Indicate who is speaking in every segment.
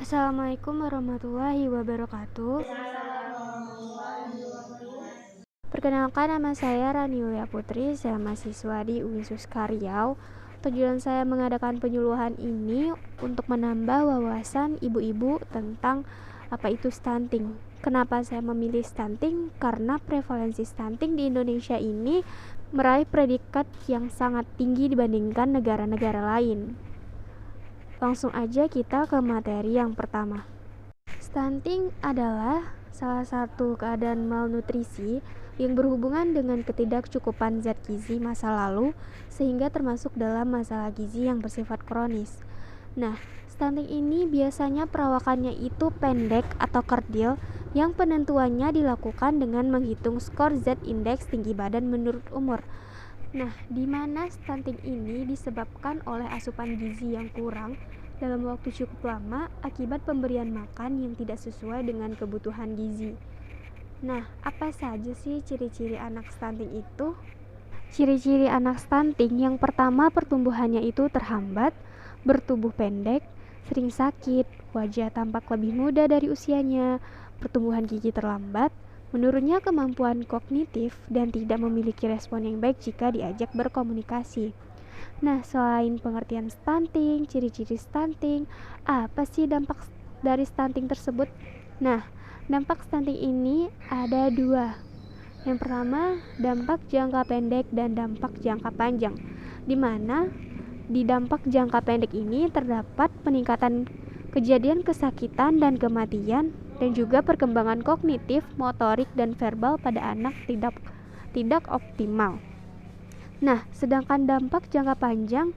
Speaker 1: Assalamualaikum warahmatullahi wabarakatuh. Perkenalkan, nama saya Rani Yulia Putri, saya mahasiswa di UIN Riau. Tujuan saya mengadakan penyuluhan ini untuk menambah wawasan ibu-ibu tentang apa itu stunting. Kenapa saya memilih stunting? Karena prevalensi stunting di Indonesia ini meraih predikat yang sangat tinggi dibandingkan negara-negara lain. Langsung aja kita ke materi yang pertama. Stunting adalah salah satu keadaan malnutrisi yang berhubungan dengan ketidakcukupan zat gizi masa lalu sehingga termasuk dalam masalah gizi yang bersifat kronis. Nah, stunting ini biasanya perawakannya itu pendek atau kerdil yang penentuannya dilakukan dengan menghitung skor Z-index tinggi badan menurut umur. Nah, di mana stunting ini disebabkan oleh asupan gizi yang kurang dalam waktu cukup lama akibat pemberian makan yang tidak sesuai dengan kebutuhan gizi. Nah, apa saja sih ciri-ciri anak stunting itu? Ciri-ciri anak stunting yang pertama, pertumbuhannya itu terhambat, bertubuh pendek, sering sakit, wajah tampak lebih muda dari usianya, pertumbuhan gigi terlambat, menurunnya kemampuan kognitif, dan tidak memiliki respon yang baik jika diajak berkomunikasi. Nah, selain pengertian stunting, ciri-ciri stunting, apa sih dampak dari stunting tersebut? Nah, dampak stunting ini ada dua. Yang pertama, dampak jangka pendek dan dampak jangka panjang, di mana di dampak jangka pendek ini terdapat peningkatan kejadian kesakitan dan kematian, dan juga perkembangan kognitif, motorik, dan verbal pada anak tidak optimal. Nah, sedangkan dampak jangka panjang,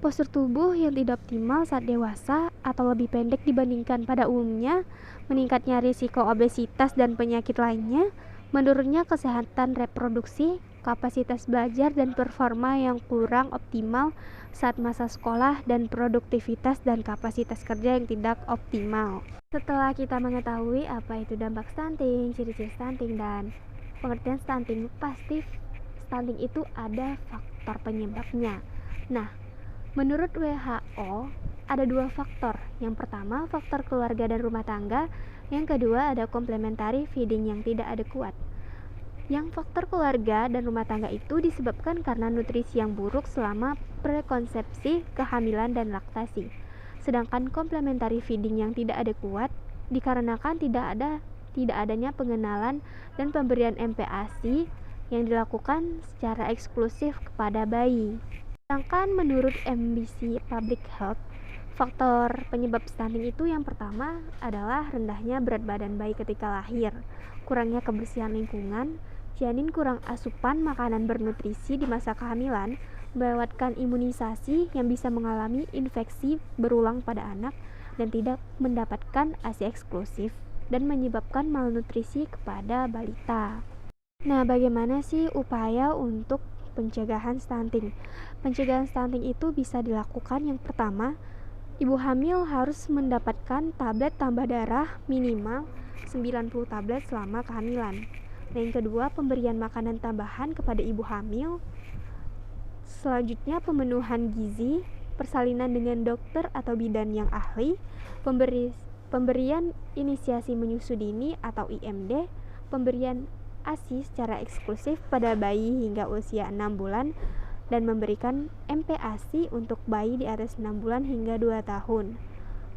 Speaker 1: postur tubuh yang tidak optimal saat dewasa atau lebih pendek dibandingkan pada umumnya, meningkatnya risiko obesitas dan penyakit lainnya, menurunnya kesehatan reproduksi, kapasitas belajar dan performa yang kurang optimal saat masa sekolah, dan produktivitas dan kapasitas kerja yang tidak optimal. Setelah kita mengetahui apa itu dampak stunting, ciri-ciri stunting, dan pengertian stunting, pasti stunting itu ada faktor penyebabnya. Nah, menurut WHO ada dua faktor. Yang pertama, faktor keluarga dan rumah tangga. Yang kedua, ada complementary feeding yang tidak adekuat. Yang faktor keluarga dan rumah tangga itu disebabkan karena nutrisi yang buruk selama prekonsepsi, kehamilan, dan laktasi. Sedangkan complementary feeding yang tidak adekuat dikarenakan tidak adanya pengenalan dan pemberian MPASI yang dilakukan secara eksklusif kepada bayi. Sedangkan menurut MBC Public Health, faktor penyebab stunting itu yang pertama adalah rendahnya berat badan bayi ketika lahir, kurangnya kebersihan lingkungan, janin kurang asupan makanan bernutrisi di masa kehamilan, melewatkan imunisasi yang bisa mengalami infeksi berulang pada anak, dan tidak mendapatkan ASI eksklusif, dan menyebabkan malnutrisi kepada balita. Nah, bagaimana sih upaya untuk pencegahan stunting? Pencegahan stunting itu bisa dilakukan, yang pertama, ibu hamil harus mendapatkan tablet tambah darah minimal 90 tablet selama kehamilan. Dan yang kedua, pemberian makanan tambahan kepada ibu hamil. Selanjutnya, pemenuhan gizi, persalinan dengan dokter atau bidan yang ahli, pemberian inisiasi menyusui dini atau IMD, pemberian ASI secara eksklusif pada bayi hingga usia 6 bulan, dan memberikan MPASI untuk bayi di atas 6 bulan hingga 2 tahun.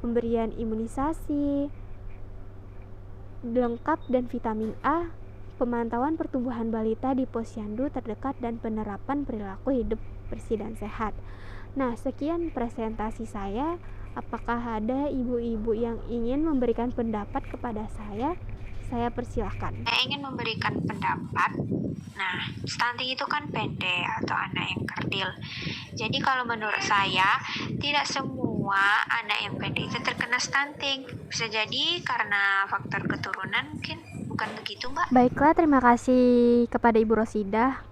Speaker 1: Pemberian imunisasi lengkap dan vitamin A, pemantauan pertumbuhan balita di posyandu terdekat, dan penerapan perilaku hidup bersih dan sehat. Nah, sekian presentasi saya. Apakah ada ibu-ibu yang ingin memberikan pendapat kepada saya? Saya persilahkan.
Speaker 2: Saya ingin memberikan pendapat. Nah, stunting itu kan pendek atau anak yang kerdil. Jadi kalau menurut saya, tidak semua anak yang pendek itu terkena stunting. Bisa jadi karena faktor keturunan mungkin, bukan begitu, Mbak?
Speaker 1: Baiklah, terima kasih kepada Ibu Rosidah.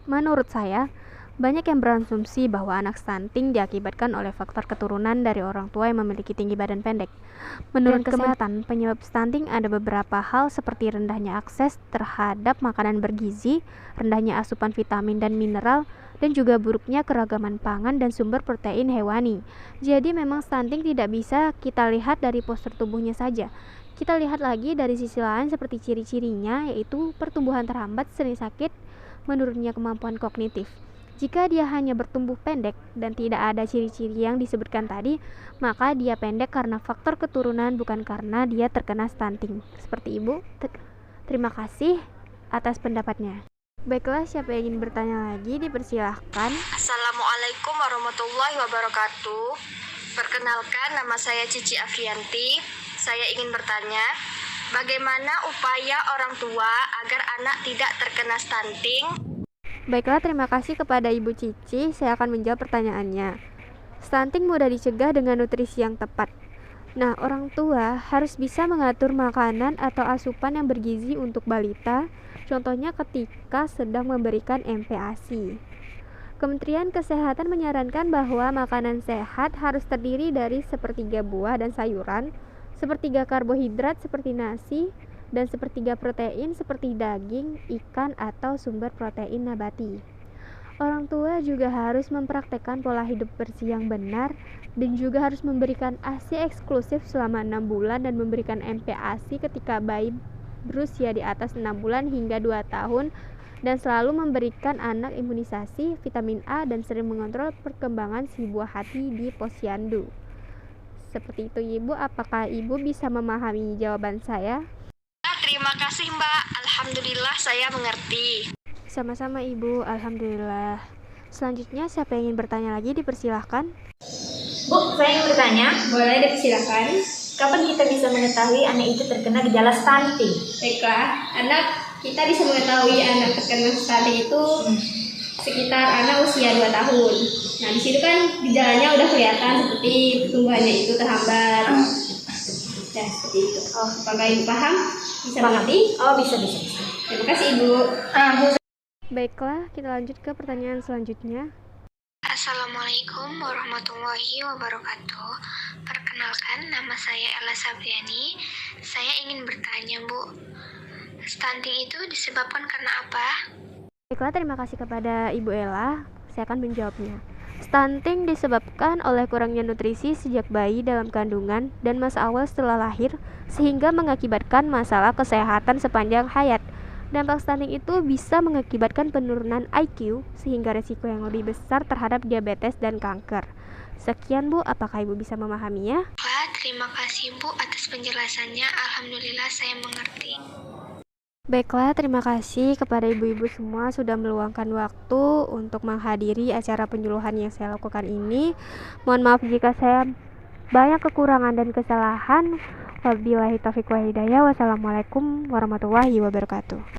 Speaker 1: Menurut saya, Banyak yang berasumsi bahwa anak stunting diakibatkan oleh faktor keturunan dari orang tua yang memiliki tinggi badan pendek. Menurut kesehatan, penyebab stunting ada beberapa hal seperti rendahnya akses terhadap makanan bergizi, rendahnya asupan vitamin dan mineral, dan juga buruknya keragaman pangan dan sumber protein hewani. Jadi memang stunting tidak bisa kita lihat dari postur tubuhnya saja. Kita lihat lagi dari sisi lain seperti ciri-cirinya, yaitu pertumbuhan terhambat, sering sakit, menurunnya kemampuan kognitif. Jika dia hanya bertumbuh pendek dan tidak ada ciri-ciri yang disebutkan tadi, maka dia pendek karena faktor keturunan, bukan karena dia terkena stunting. Seperti Ibu. Terima kasih atas pendapatnya. Baiklah, siapa yang ingin bertanya lagi dipersilahkan.
Speaker 3: Assalamualaikum warahmatullahi wabarakatuh. Perkenalkan, nama saya Cici Afianti. Saya ingin bertanya, bagaimana upaya orang tua agar anak tidak terkena stunting?
Speaker 1: Baiklah, terima kasih kepada Ibu Cici. Saya akan menjawab pertanyaannya. Stunting mudah dicegah dengan nutrisi yang tepat. Nah, orang tua harus bisa mengatur makanan atau asupan yang bergizi untuk balita, contohnya ketika sedang memberikan MPASI. Kementerian Kesehatan menyarankan bahwa makanan sehat harus terdiri dari sepertiga buah dan sayuran, sepertiga karbohidrat seperti nasi, dan sepertiga protein seperti daging, ikan, atau sumber protein nabati. Orang tua juga harus mempraktekkan pola hidup bersih yang benar dan juga harus memberikan ASI eksklusif selama 6 bulan dan memberikan MPASI ketika bayi berusia di atas 6 bulan hingga 2 tahun dan selalu memberikan anak imunisasi vitamin A dan sering mengontrol perkembangan si buah hati di posyandu. Seperti itu Ibu, apakah Ibu bisa memahami jawaban saya?
Speaker 3: Terima kasih Mbak, alhamdulillah saya mengerti.
Speaker 1: Sama-sama Ibu, alhamdulillah. Selanjutnya siapa yang ingin bertanya lagi dipersilahkan.
Speaker 4: Bu, saya ingin bertanya.
Speaker 5: Boleh, dipersilakan.
Speaker 4: Kapan kita bisa mengetahui anak itu terkena gejala stunting?
Speaker 5: Baiklah, kita bisa mengetahui anak terkena stunting itu sekitar anak usia 2 tahun. Nah, di situ kan gejalanya udah kelihatan seperti pertumbuhannya itu terhambat. Nah, seperti itu. Apakah Ibu paham? Bisa mengerti?
Speaker 4: Oh, bisa.
Speaker 5: Terima kasih Ibu.
Speaker 1: Baiklah, kita lanjut ke pertanyaan selanjutnya.
Speaker 2: Assalamualaikum warahmatullahi wabarakatuh. Perkenalkan, nama saya Ella Sabriani. Saya ingin bertanya, Bu, stunting itu disebabkan karena apa?
Speaker 1: Baiklah, terima kasih kepada Ibu Ella. Saya akan menjawabnya. Stunting disebabkan oleh kurangnya nutrisi sejak bayi dalam kandungan dan masa awal setelah lahir, sehingga mengakibatkan masalah kesehatan sepanjang hayat. Dampak stunting itu bisa mengakibatkan penurunan IQ, sehingga resiko yang lebih besar terhadap diabetes dan kanker. Sekian Bu, apakah Ibu bisa memahaminya?
Speaker 2: Wah, terima kasih Bu atas penjelasannya. Alhamdulillah saya mengerti.
Speaker 1: Baiklah, terima kasih kepada ibu-ibu semua sudah meluangkan waktu untuk menghadiri acara penyuluhan yang saya lakukan ini. Mohon maaf jika saya banyak kekurangan dan kesalahan. Wabillahi taufiq wa hidayah. Wassalamualaikum warahmatullahi wabarakatuh.